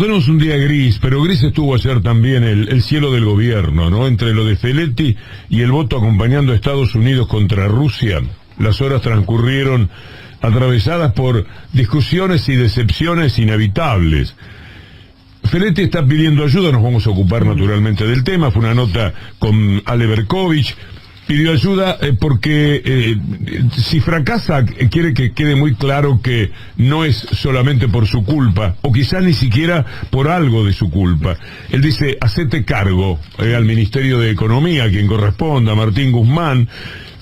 tenemos un día gris, pero gris estuvo ayer también el cielo del gobierno, ¿no? Entre lo de Feletti y el voto acompañando a Estados Unidos contra Rusia, las horas transcurrieron atravesadas por discusiones y decepciones inevitables. Feletti está pidiendo ayuda, nos vamos a ocupar naturalmente del tema, fue una nota con Ale Berkovich. Pidió ayuda porque si fracasa quiere que quede muy claro que no es solamente por su culpa, o quizás ni siquiera por algo de su culpa. Él dice, hacete cargo al Ministerio de Economía, a quien corresponda, Martín Guzmán.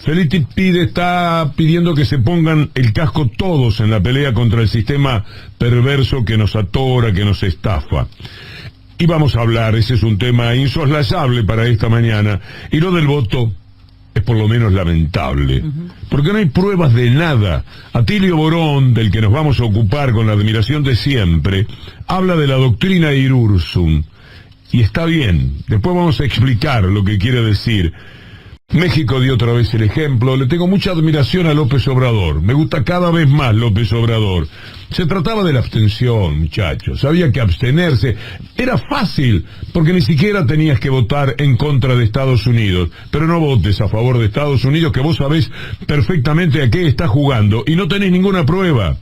Feletti está pidiendo que se pongan el casco todos en la pelea contra el sistema perverso que nos atora, que nos estafa. Y vamos a hablar, ese es un tema insoslayable para esta mañana, y lo del voto es por lo menos lamentable, porque no hay pruebas de nada. Atilio Borón, del que nos vamos a ocupar con la admiración de siempre, habla de la doctrina Irurzun, y está bien, después vamos a explicar lo que quiere decir. México dio otra vez el ejemplo. Le tengo mucha admiración a López Obrador, me gusta cada vez más López Obrador. Se trataba de la abstención, muchachos, había que abstenerse, era fácil, porque ni siquiera tenías que votar en contra de Estados Unidos, pero no votes a favor de Estados Unidos, que vos sabés perfectamente a qué está jugando, y no tenés ninguna prueba.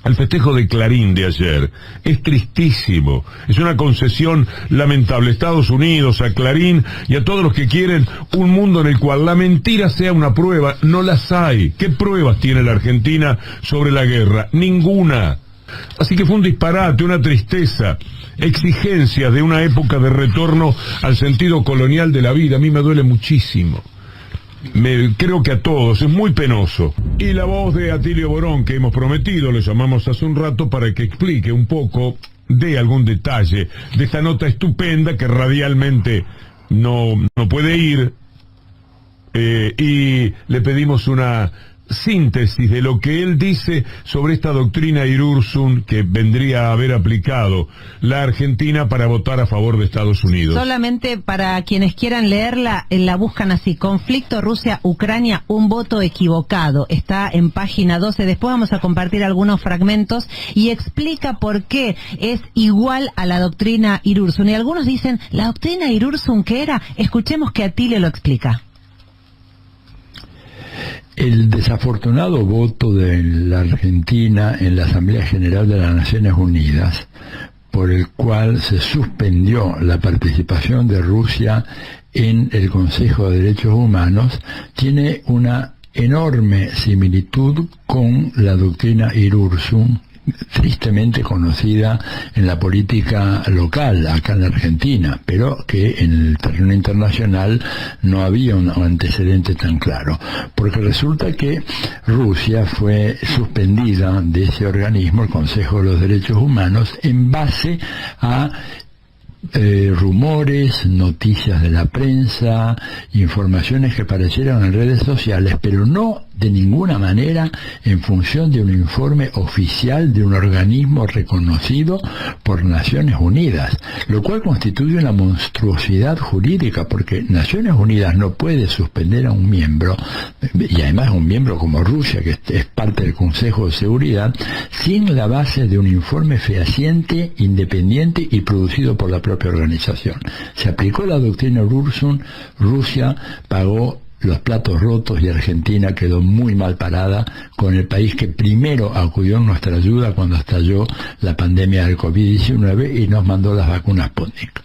El festejo de Clarín de ayer es tristísimo, es una concesión lamentable a Estados Unidos, a Clarín y a todos los que quieren un mundo en el cual la mentira sea una prueba. No las hay. ¿Qué pruebas tiene la Argentina sobre la guerra? Ninguna. Así que fue un disparate, una tristeza, exigencias de una época de retorno al sentido colonial de la vida. A mí me duele muchísimo. Creo que a todos, es muy penoso. Y la voz de Atilio Borón, que hemos prometido, le llamamos hace un rato para que explique un poco, dé algún detalle de esta nota estupenda que radialmente no puede ir, y le pedimos una síntesis de lo que él dice sobre esta doctrina Irurzun que vendría a haber aplicado la Argentina para votar a favor de Estados Unidos. Solamente para quienes quieran leerla, la buscan así: conflicto Rusia-Ucrania, un voto equivocado. Está en página 12, después vamos a compartir algunos fragmentos, y explica por qué es igual a la doctrina Irurzun. Y algunos dicen, ¿la doctrina Irurzun qué era? Escuchemos que Atilio lo explica. El desafortunado voto de la Argentina en la Asamblea General de las Naciones Unidas, por el cual se suspendió la participación de Rusia en el Consejo de Derechos Humanos, tiene una enorme similitud con la doctrina Irurzun, tristemente conocida en la política local acá en la Argentina, pero que en el terreno internacional no había un antecedente tan claro, porque resulta que Rusia fue suspendida de ese organismo, el Consejo de los Derechos Humanos, en base a rumores, noticias de la prensa, informaciones que aparecieron en redes sociales, pero no de ninguna manera en función de un informe oficial de un organismo reconocido por Naciones Unidas, lo cual constituye una monstruosidad jurídica, porque Naciones Unidas no puede suspender a un miembro, y además un miembro como Rusia, que es parte del Consejo de Seguridad, sin la base de un informe fehaciente, independiente y producido por la propia organización. Se aplicó la doctrina Irurzun, Rusia pagó los platos rotos y Argentina quedó muy mal parada con el país que primero acudió en nuestra ayuda cuando estalló la pandemia del COVID-19 y nos mandó las vacunas Sputnik.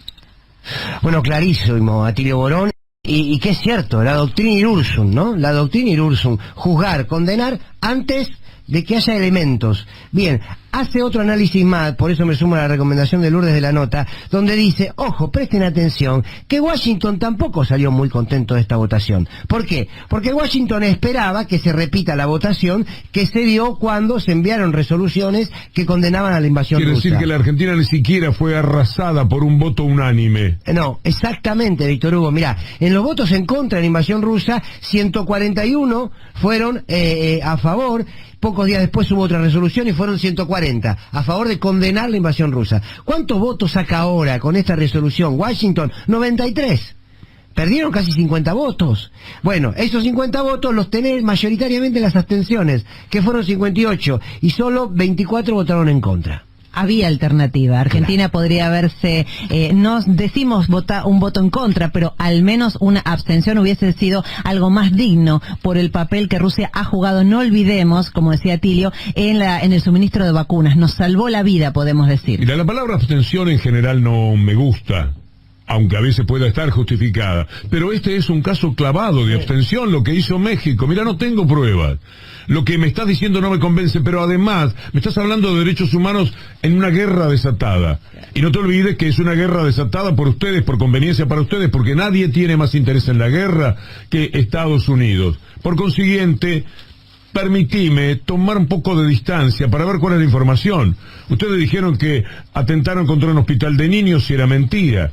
Bueno, clarísimo, Atilio Borón, y que es cierto, la doctrina Irurzun, ¿no? La doctrina Irurzun, juzgar, condenar antes de que haya elementos. Bien, hace otro análisis más, por eso me sumo a la recomendación de Lourdes de la nota, donde dice, ojo, presten atención, que Washington tampoco salió muy contento de esta votación. ¿Por qué? Porque Washington esperaba que se repita la votación que se dio cuando se enviaron resoluciones que condenaban a la invasión rusa. Quiere decir que la Argentina ni siquiera fue arrasada por un voto unánime. No, exactamente, Víctor Hugo. Mirá, en los votos en contra de la invasión rusa, 141 fueron a favor. Pocos días después hubo otra resolución y fueron 140 a favor de condenar la invasión rusa. ¿Cuántos votos saca ahora con esta resolución Washington? 93. Perdieron casi 50 votos. Bueno, esos 50 votos los tenés mayoritariamente en las abstenciones, que fueron 58, y solo 24 votaron en contra. había alternativa. Argentina podría haberse, no decimos un voto en contra, pero al menos una abstención hubiese sido algo más digno por el papel que Rusia ha jugado, no olvidemos, como decía Tilio, en el suministro de vacunas. Nos salvó la vida, podemos decir. Mira, la palabra abstención en general no me gusta, aunque a veces pueda estar justificada, pero este es un caso clavado de abstención, lo que hizo México. Mira, no tengo pruebas. Lo que me estás diciendo no me convence, pero además me estás hablando de derechos humanos en una guerra desatada. Y no te olvides que es una guerra desatada por ustedes, por conveniencia para ustedes, porque nadie tiene más interés en la guerra que Estados Unidos. Por consiguiente, permitime tomar un poco de distancia para ver cuál es la información. Ustedes dijeron que atentaron contra un hospital de niños y era mentira.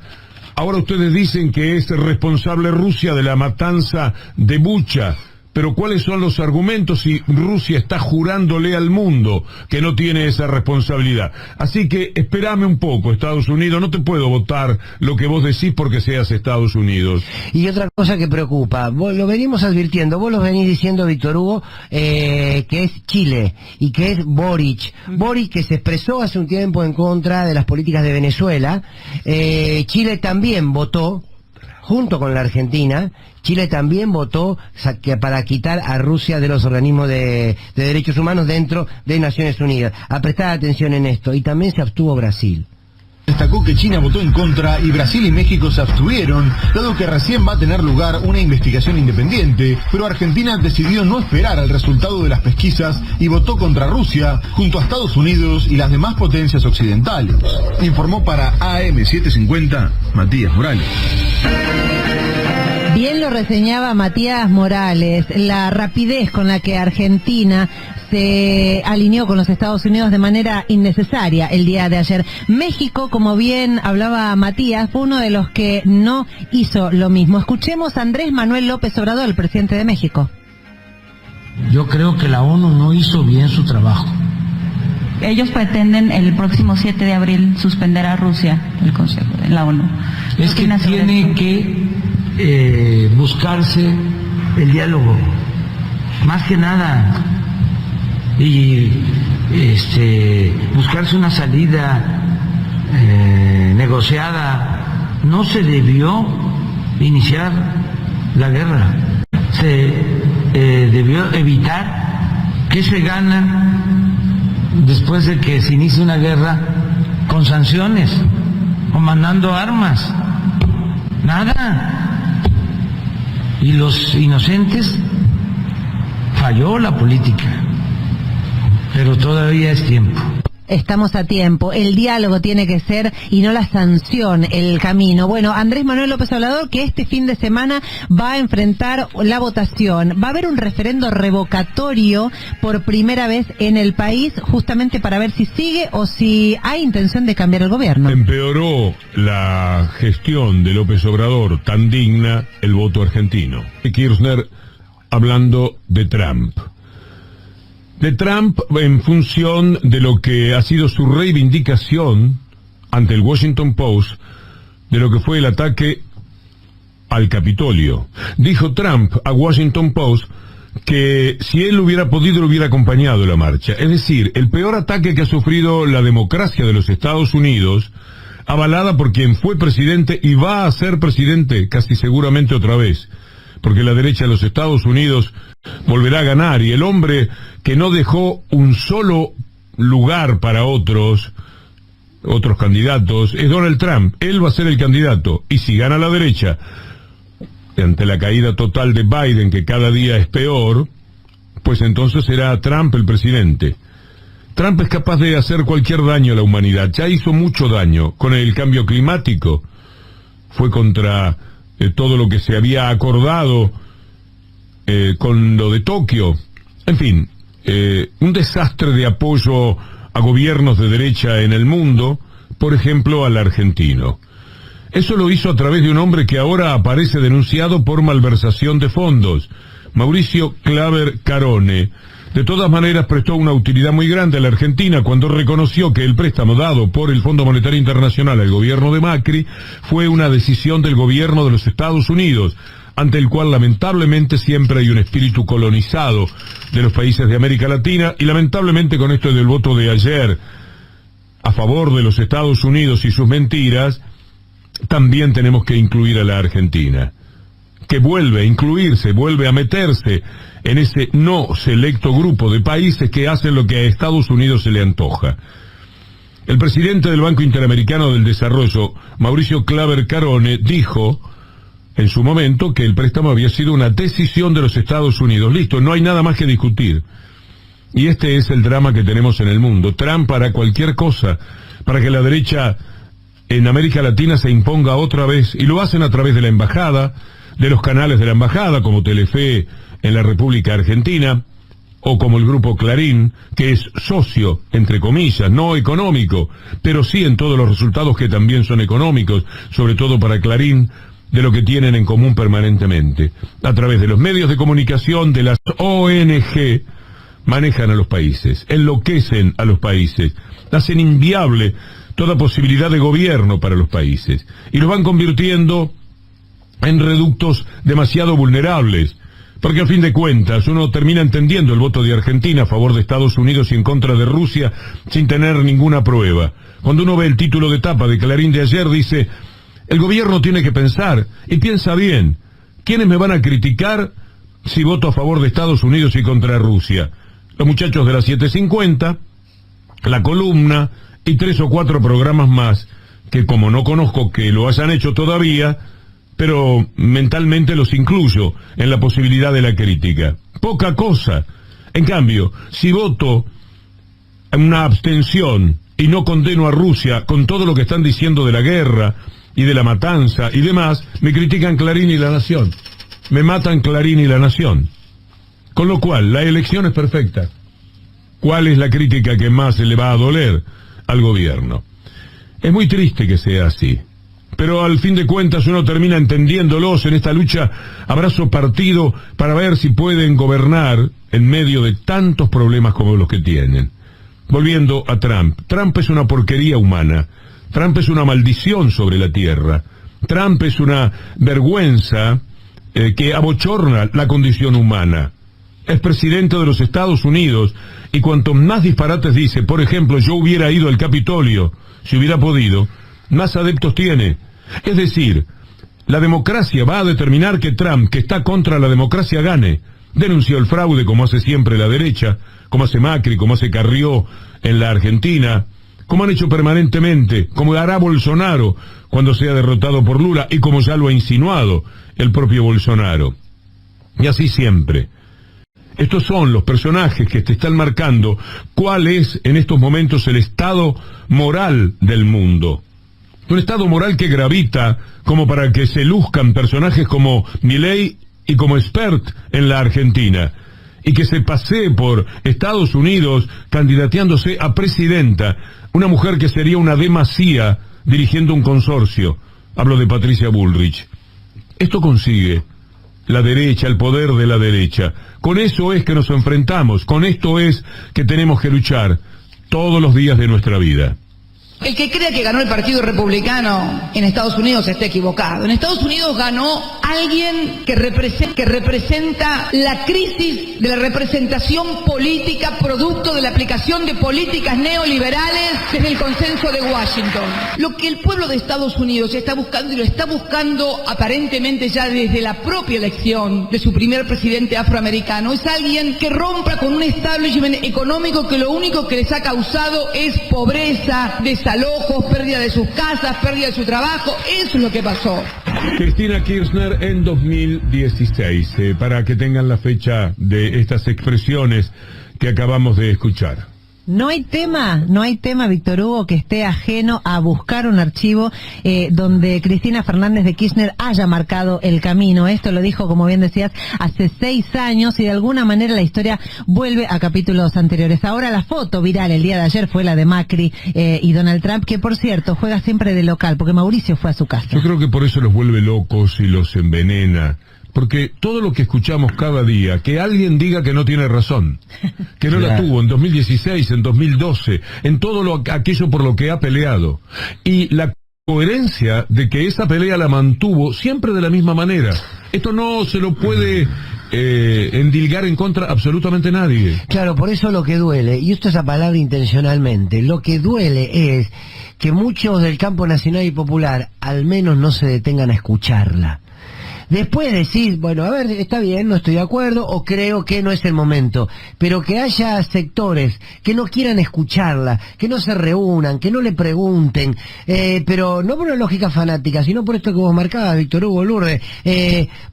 Ahora ustedes dicen que es responsable Rusia de la matanza de Bucha. Pero ¿cuáles son los argumentos si Rusia está jurándole al mundo que no tiene esa responsabilidad? Así que espérame un poco, Estados Unidos, no te puedo votar lo que vos decís porque seas Estados Unidos. Y otra cosa que preocupa, vos lo venimos advirtiendo, vos lo venís diciendo, Víctor Hugo, que es Chile y que es Boric. Boric, que se expresó hace un tiempo en contra de las políticas de Venezuela. Chile también votó, junto con la Argentina, Chile también votó para quitar a Rusia de los organismos de derechos humanos dentro de Naciones Unidas. A prestar atención en esto. Y también se abstuvo Brasil. Destacó que China votó en contra y Brasil y México se abstuvieron, dado que recién va a tener lugar una investigación independiente, pero Argentina decidió no esperar al resultado de las pesquisas y votó contra Rusia, junto a Estados Unidos y las demás potencias occidentales. Informó para AM750, Matías Morales. Bien lo reseñaba Matías Morales, la rapidez con la que Argentina se alineó con los Estados Unidos de manera innecesaria el día de ayer. México, como bien hablaba Matías, fue uno de los que no hizo lo mismo. Escuchemos a Andrés Manuel López Obrador, el presidente de México. Yo creo que la ONU no hizo bien su trabajo. Ellos pretenden el próximo 7 de abril suspender a Rusia el Consejo de la ONU. Es que tiene que buscarse el diálogo, más que nada, y buscarse una salida negociada. No se debió iniciar la guerra, se debió evitar. ¿Qué se gana después de que se inicie una guerra con sanciones o mandando armas? Nada. Y los inocentes, falló la política, pero todavía es tiempo. Estamos a tiempo, el diálogo tiene que ser y no la sanción el camino. Bueno, Andrés Manuel López Obrador, que este fin de semana va a enfrentar la votación. Va a haber un referendo revocatorio por primera vez en el país, justamente para ver si sigue o si hay intención de cambiar el gobierno. Empeoró la gestión de López Obrador, tan digna, el voto argentino. Kirchner hablando de Trump. De Trump en función de lo que ha sido su reivindicación ante el Washington Post de lo que fue el ataque al Capitolio. Dijo Trump a Washington Post que si él hubiera podido, lo hubiera acompañado la marcha. Es decir, el peor ataque que ha sufrido la democracia de los Estados Unidos, avalada por quien fue presidente y va a ser presidente casi seguramente otra vez, porque la derecha de los Estados Unidos volverá a ganar, y el hombre que no dejó un solo lugar para otros candidatos es Donald Trump. Él va a ser el candidato, y si gana la derecha, ante la caída total de Biden, que cada día es peor, pues entonces será Trump el presidente. Trump es capaz de hacer cualquier daño a la humanidad, ya hizo mucho daño con el cambio climático, fue contra todo lo que se había acordado con lo de Tokio, en fin, un desastre de apoyo a gobiernos de derecha en el mundo, por ejemplo al argentino. Eso lo hizo a través de un hombre que ahora aparece denunciado por malversación de fondos, Mauricio Claver Carone. De todas maneras prestó una utilidad muy grande a la Argentina cuando reconoció que el préstamo dado por el Fondo Monetario Internacional al gobierno de Macri fue una decisión del gobierno de los Estados Unidos, ante el cual lamentablemente siempre hay un espíritu colonizado de los países de América Latina, y lamentablemente con esto del voto de ayer a favor de los Estados Unidos y sus mentiras, también tenemos que incluir a la Argentina, que vuelve a incluirse, vuelve a meterse en ese no selecto grupo de países que hacen lo que a Estados Unidos se le antoja. El presidente del Banco Interamericano del Desarrollo, Mauricio Claver Carone, dijo en su momento que el préstamo había sido una decisión de los Estados Unidos. Listo, no hay nada más que discutir. Y este es el drama que tenemos en el mundo. Trump hará cualquier cosa para que la derecha en América Latina se imponga otra vez, y lo hacen a través de la embajada, de los canales de la embajada, como Telefe en la República Argentina, o como el grupo Clarín, que es socio, entre comillas, no económico, pero sí en todos los resultados que también son económicos, sobre todo para Clarín, de lo que tienen en común permanentemente. A través de los medios de comunicación, de las ONG, manejan a los países, enloquecen a los países, hacen inviable toda posibilidad de gobierno para los países, y los van convirtiendo en reductos demasiado vulnerables, porque a fin de cuentas uno termina entendiendo el voto de Argentina a favor de Estados Unidos y en contra de Rusia sin tener ninguna prueba. Cuando uno ve el título de tapa de Clarín de ayer, dice: el gobierno tiene que pensar, y piensa bien, ¿quiénes me van a criticar si voto a favor de Estados Unidos y contra Rusia? Los muchachos de las 750, La Columna y 3 o 4 programas más, que como no conozco que lo hayan hecho todavía, pero mentalmente los incluyo en la posibilidad de la crítica. Poca cosa. En cambio, si voto una abstención y no condeno a Rusia con todo lo que están diciendo de la guerra y de la matanza y demás, me critican Clarín y La Nación. Me matan Clarín y La Nación. Con lo cual, la elección es perfecta. ¿Cuál es la crítica que más le va a doler al gobierno? Es muy triste que sea así, pero al fin de cuentas uno termina entendiéndolos en esta lucha abrazo partido para ver si pueden gobernar en medio de tantos problemas como los que tienen. Volviendo a Trump. Trump es una porquería humana. Trump es una maldición sobre la tierra. Trump es una vergüenza que abochorna la condición humana. Es presidente de los Estados Unidos, y cuanto más disparates dice, por ejemplo, yo hubiera ido al Capitolio si hubiera podido, más adeptos tiene. Es decir, la democracia va a determinar que Trump, que está contra la democracia, gane. Denunció el fraude como hace siempre la derecha, como hace Macri, como hace Carrió en la Argentina, como han hecho permanentemente, como hará Bolsonaro cuando sea derrotado por Lula, y como ya lo ha insinuado el propio Bolsonaro. Y así siempre. Estos son los personajes que te están marcando cuál es en estos momentos el estado moral del mundo. Un estado moral que gravita como para que se luzcan personajes como Milei y como Spert en la Argentina, y que se pasee por Estados Unidos candidateándose a presidenta, una mujer que sería una demasía dirigiendo un consorcio. Hablo de Patricia Bullrich. Esto consigue la derecha, el poder de la derecha. Con eso es que nos enfrentamos, con esto es que tenemos que luchar todos los días de nuestra vida. El que crea que ganó el Partido Republicano en Estados Unidos está equivocado. En Estados Unidos ganó alguien que representa la crisis de la representación política producto de la aplicación de políticas neoliberales desde el consenso de Washington. Lo que el pueblo de Estados Unidos está buscando, y lo está buscando aparentemente ya desde la propia elección de su primer presidente afroamericano, es alguien que rompa con un establishment económico que lo único que les ha causado es pobreza, desalojos, pérdida de sus casas, pérdida de su trabajo. Eso es lo que pasó. Cristina Kirchner en 2016, para que tengan la fecha de estas expresiones que acabamos de escuchar. No hay tema, Víctor Hugo, que esté ajeno a buscar un archivo donde Cristina Fernández de Kirchner haya marcado el camino. Esto lo dijo, como bien decías, hace 6 años, y de alguna manera la historia vuelve a capítulos anteriores. Ahora la foto viral el día de ayer fue la de Macri y Donald Trump, que por cierto juega siempre de local, porque Mauricio fue a su casa. Yo creo que por eso los vuelve locos y los envenena. Porque todo lo que escuchamos cada día, que alguien diga que no tiene razón, que no la tuvo en 2016, en 2012, en todo aquello por lo que ha peleado, y la coherencia de que esa pelea la mantuvo siempre de la misma manera. Esto no se lo puede endilgar en contra absolutamente nadie. Claro, por eso lo que duele, y esto es la palabra intencionalmente, lo que duele es que muchos del campo nacional y popular al menos no se detengan a escucharla. Después decir, bueno, a ver, está bien, no estoy de acuerdo, o creo que no es el momento, pero que haya sectores que no quieran escucharla, que no se reúnan, que no le pregunten, pero no por una lógica fanática, sino por esto que vos marcabas, Víctor Hugo Lourdes,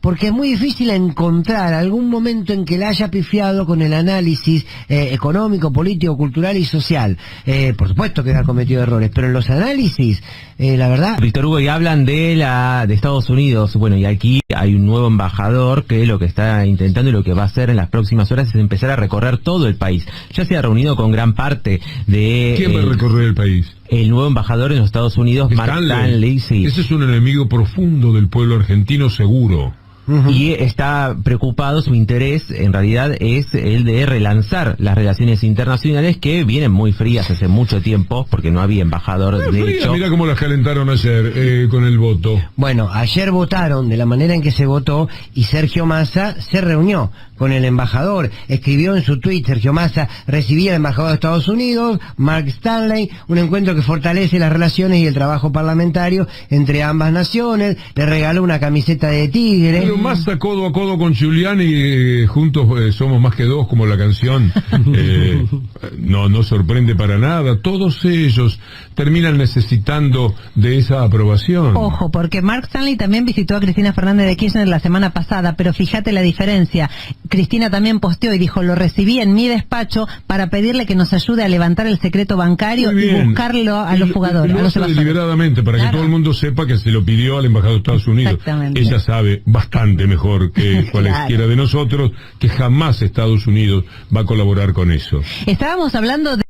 porque es muy difícil encontrar algún momento en que la haya pifiado con el análisis económico, político, cultural y social. Por supuesto que ha cometido errores, pero en los análisis, la verdad... Víctor Hugo, y hablan de Estados Unidos, bueno, y aquí hay un nuevo embajador que lo que está intentando y lo que va a hacer en las próximas horas es empezar a recorrer todo el país. Ya se ha reunido con gran parte de... ¿Quién va a recorrer el país? El nuevo embajador en los Estados Unidos, Mark Stanley, sí. Ese es un enemigo profundo del pueblo argentino, seguro. Y está preocupado, su interés en realidad es el de relanzar las relaciones internacionales que vienen muy frías hace mucho tiempo porque no había embajador, de hecho. Mira cómo las calentaron ayer con el voto. Bueno, ayer votaron de la manera en que se votó y Sergio Massa se reunió con el embajador. Escribió en su tweet, Sergio Massa recibía al embajador de Estados Unidos, Mark Stanley, un encuentro que fortalece las relaciones y el trabajo parlamentario entre ambas naciones. Le regaló una camiseta de tigre. Pero Massa codo a codo con Giuliani, juntos somos más que dos, como la canción. No sorprende para nada. Todos ellos terminan necesitando de esa aprobación. Ojo, porque Mark Stanley también visitó a Cristina Fernández de Kirchner la semana pasada, pero fíjate la diferencia. Cristina también posteó y dijo, lo recibí en mi despacho para pedirle que nos ayude a levantar el secreto bancario y buscarlo a los jugadores. Lo hace deliberadamente, para que todo el mundo sepa que se lo pidió al embajador de Estados Unidos. Exactamente. Ella sabe bastante mejor que cualesquiera de nosotros que jamás Estados Unidos va a colaborar con eso. Estábamos hablando de